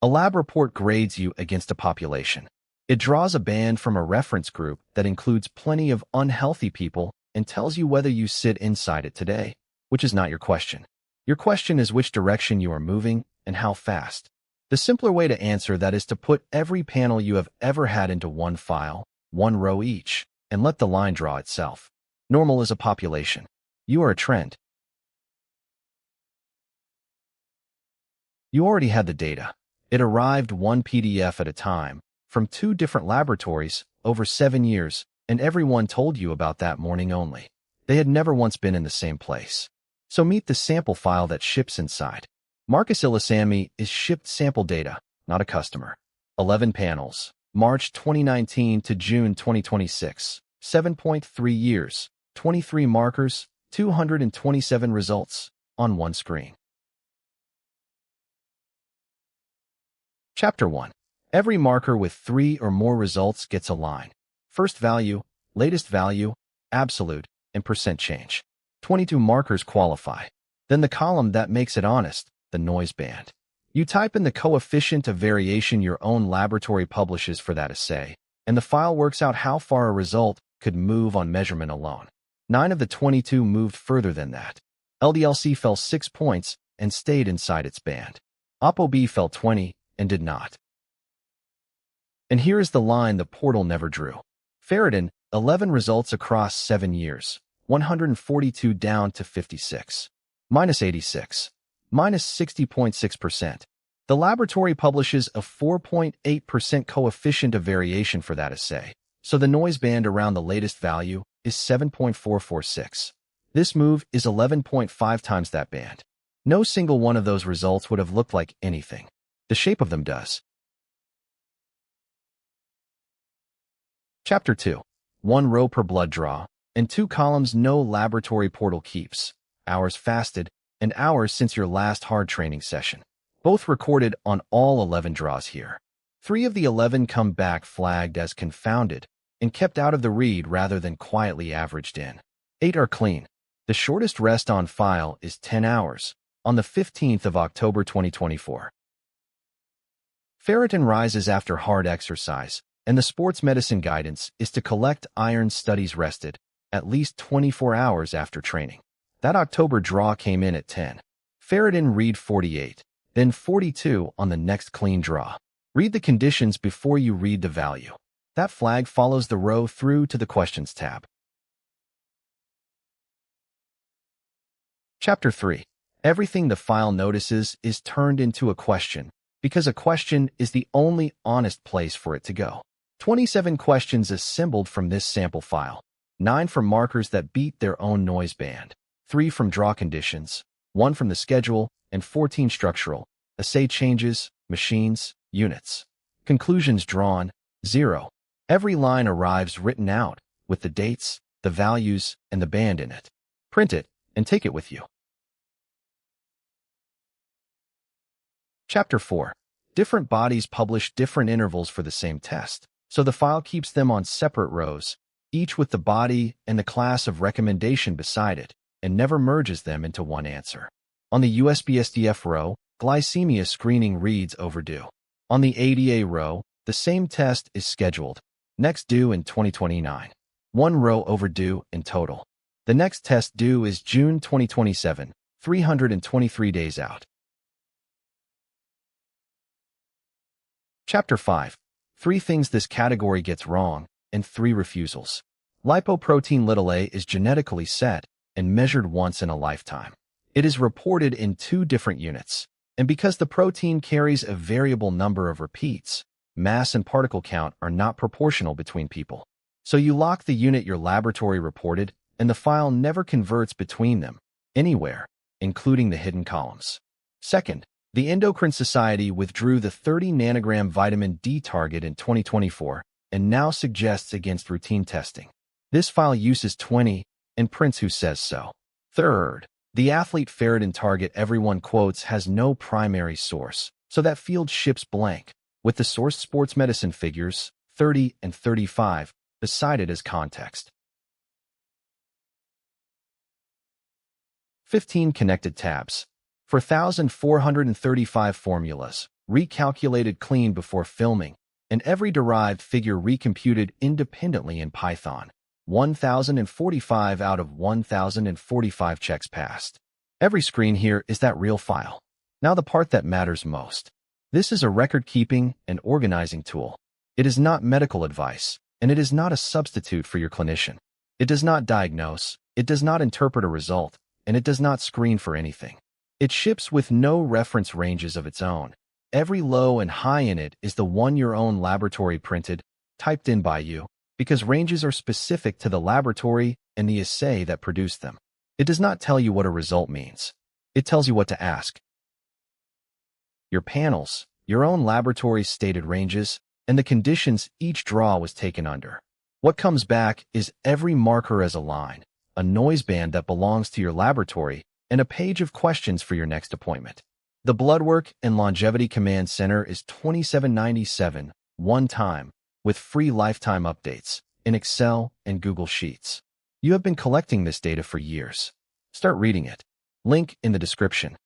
A lab report grades you against a population. It draws a band from a reference group that includes plenty of unhealthy people and tells you whether you sit inside it today, which is not your question. Your question is which direction you are moving and how fast. The simpler way to answer that is to put every panel you have ever had into one file, one row each, and let the line draw itself. Normal is a population. You are a trend. You already had the data. It arrived one PDF at a time, from 2 different laboratories, over 7 years, and everyone told you about that morning only. They had never once been in the same place. So meet the sample file that ships inside. Marcus Ilesanmi is shipped sample data, not a customer. 11 panels, March 2019 to June 2026, 7.3 years, 23 markers, 227 results, on one screen. Chapter 1. Every marker with 3 or more results gets a line. First value, latest value, absolute, and percent change. 22 markers qualify. Then the column that makes it honest, the noise band. You type in the coefficient of variation your own laboratory publishes for that assay, and the file works out how far a result could move on measurement alone. 9 of the 22 moved further than that. LDLC fell 6 points and stayed inside its band. ApoB fell 20 and did not. And here is the line the portal never drew. Ferritin, 11 results across 7 years, 142 down to 56. Minus 86. Minus 60.6%. The laboratory publishes a 4.8% coefficient of variation for that assay, so the noise band around the latest value is 7.446. This move is 11.5 times that band. No single one of those results would have looked like anything. The shape of them does. Chapter 2. 1 row per blood draw, and 2 columns no laboratory portal keeps. Hours fasted, and hours since your last hard training session. Both recorded on all 11 draws here. 3 of the 11 come back flagged as confounded, and kept out of the read rather than quietly averaged in. 8 are clean. The shortest rest on file is 10 hours, on the 15th of October 2024. Ferritin rises after hard exercise, and the sports medicine guidance is to collect iron studies rested at least 24 hours after training. That October draw came in at 10. Ferritin read 48, then 42 on the next clean draw. Read the conditions before you read the value. That flag follows the row through to the Questions tab. Chapter 3. Everything the file notices is turned into a question, because a question is the only honest place for it to go. 27 questions assembled from this sample file. 9 from markers that beat their own noise band. 3 from draw conditions, 1 from the schedule, and 14 structural. Assay changes, machines, units. Conclusions drawn, 0. Every line arrives written out, with the dates, the values, and the band in it. Print it, and take it with you. Chapter 4. Different bodies publish different intervals for the same test, so the file keeps them on separate rows, each with the body and the class of recommendation beside it, and never merges them into one answer. On the USBSDF row, glycemia screening reads overdue. On the ADA row, the same test is scheduled, next due in 2029. 1 row overdue in total. The next test due is June 2027, 323 days out. Chapter 5. 3 things this category gets wrong, and 3 refusals. Lipoprotein a is genetically set and measured once in a lifetime. It is reported in 2 different units, and because the protein carries a variable number of repeats, mass and particle count are not proportional between people. So you lock the unit your laboratory reported, and the file never converts between them, anywhere, including the hidden columns. Second, the Endocrine Society withdrew the 30 nanogram vitamin D target in 2024 and now suggests against routine testing. This file uses 20 and prints who says so. Third, the athlete ferritin target everyone quotes has no primary source, so that field ships blank, with the source sports medicine figures, 30 and 35, beside it as context. 15 connected tabs. For 1,435 formulas, recalculated clean before filming, and every derived figure recomputed independently in Python. 1,045 out of 1,045 checks passed. Every screen here is that real file. Now the part that matters most. This is a record-keeping and organizing tool. It is not medical advice, and it is not a substitute for your clinician. It does not diagnose, it does not interpret a result, and it does not screen for anything. It ships with no reference ranges of its own. Every low and high in it is the one your own laboratory printed, typed in by you, because ranges are specific to the laboratory and the assay that produced them. It does not tell you what a result means. It tells you what to ask. Your panels, your own laboratory's stated ranges, and the conditions each draw was taken under. What comes back is every marker as a line, a noise band that belongs to your laboratory, and a page of questions for your next appointment. The Bloodwork and Longevity Command Center is $27.97 one time, with free lifetime updates in Excel and Google Sheets. You have been collecting this data for years. Start reading it. Link in the description.